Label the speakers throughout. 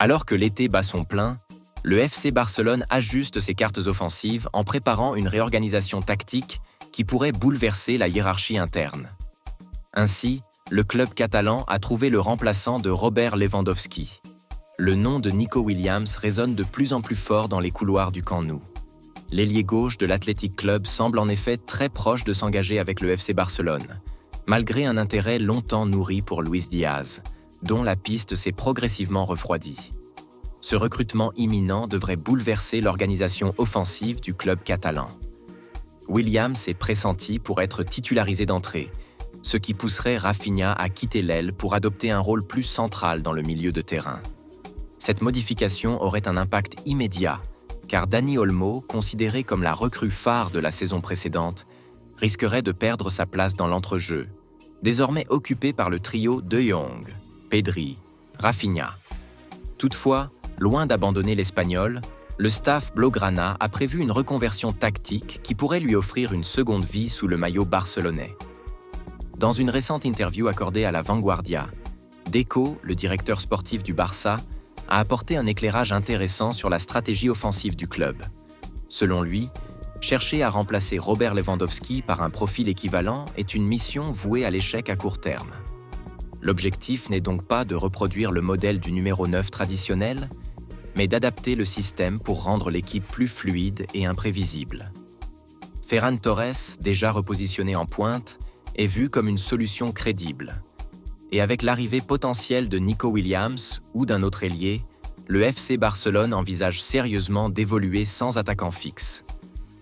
Speaker 1: Alors que l'été bat son plein, le FC Barcelone ajuste ses cartes offensives en préparant une réorganisation tactique qui pourrait bouleverser la hiérarchie interne. Ainsi, le club catalan a trouvé le remplaçant de Robert Lewandowski. Le nom de Nico Williams résonne de plus en plus fort dans les couloirs du Camp Nou. L'ailier gauche de l'Athletic Club semble en effet très proche de s'engager avec le FC Barcelone, malgré un intérêt longtemps nourri pour Luis Diaz, dont la piste s'est progressivement refroidie. Ce recrutement imminent devrait bouleverser l'organisation offensive du club catalan. Williams est pressenti pour être titularisé d'entrée, ce qui pousserait Rafinha à quitter l'aile pour adopter un rôle plus central dans le milieu de terrain. Cette modification aurait un impact immédiat, car Dani Olmo, considéré comme la recrue phare de la saison précédente, risquerait de perdre sa place dans l'entrejeu, désormais occupé par le trio De Jong, Pedri, Rafinha. Toutefois, loin d'abandonner l'Espagnol, le staff blaugrana a prévu une reconversion tactique qui pourrait lui offrir une seconde vie sous le maillot barcelonais. Dans une récente interview accordée à la Vanguardia, Deco, le directeur sportif du Barça, a apporté un éclairage intéressant sur la stratégie offensive du club. Selon lui, chercher à remplacer Robert Lewandowski par un profil équivalent est une mission vouée à l'échec à court terme. L'objectif n'est donc pas de reproduire le modèle du numéro 9 traditionnel, mais d'adapter le système pour rendre l'équipe plus fluide et imprévisible. Ferran Torres, déjà repositionné en pointe, est vu comme une solution crédible. Et avec l'arrivée potentielle de Nico Williams ou d'un autre ailier, le FC Barcelone envisage sérieusement d'évoluer sans attaquant fixe.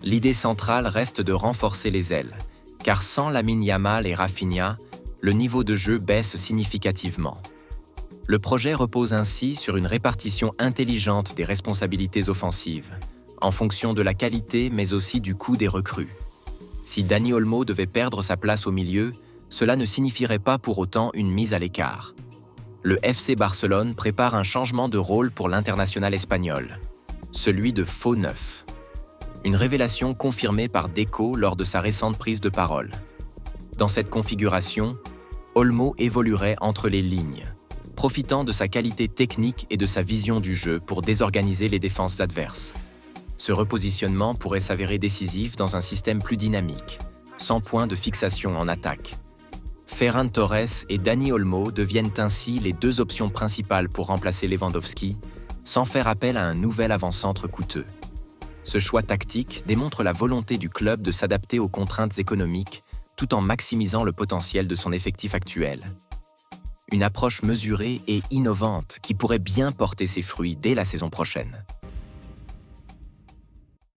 Speaker 1: L'idée centrale reste de renforcer les ailes, car sans Lamine Yamal et Rafinha, le niveau de jeu baisse significativement. Le projet repose ainsi sur une répartition intelligente des responsabilités offensives, en fonction de la qualité mais aussi du coût des recrues. Si Dani Olmo devait perdre sa place au milieu, cela ne signifierait pas pour autant une mise à l'écart. Le FC Barcelone prépare un changement de rôle pour l'international espagnol, celui de faux neuf. Une révélation confirmée par Deco lors de sa récente prise de parole. Dans cette configuration, Olmo évoluerait entre les lignes, profitant de sa qualité technique et de sa vision du jeu pour désorganiser les défenses adverses. Ce repositionnement pourrait s'avérer décisif dans un système plus dynamique, sans point de fixation en attaque. Ferran Torres et Dani Olmo deviennent ainsi les deux options principales pour remplacer Lewandowski, sans faire appel à un nouvel avant-centre coûteux. Ce choix tactique démontre la volonté du club de s'adapter aux contraintes économiques tout en maximisant le potentiel de son effectif actuel. Une approche mesurée et innovante qui pourrait bien porter ses fruits dès la saison prochaine.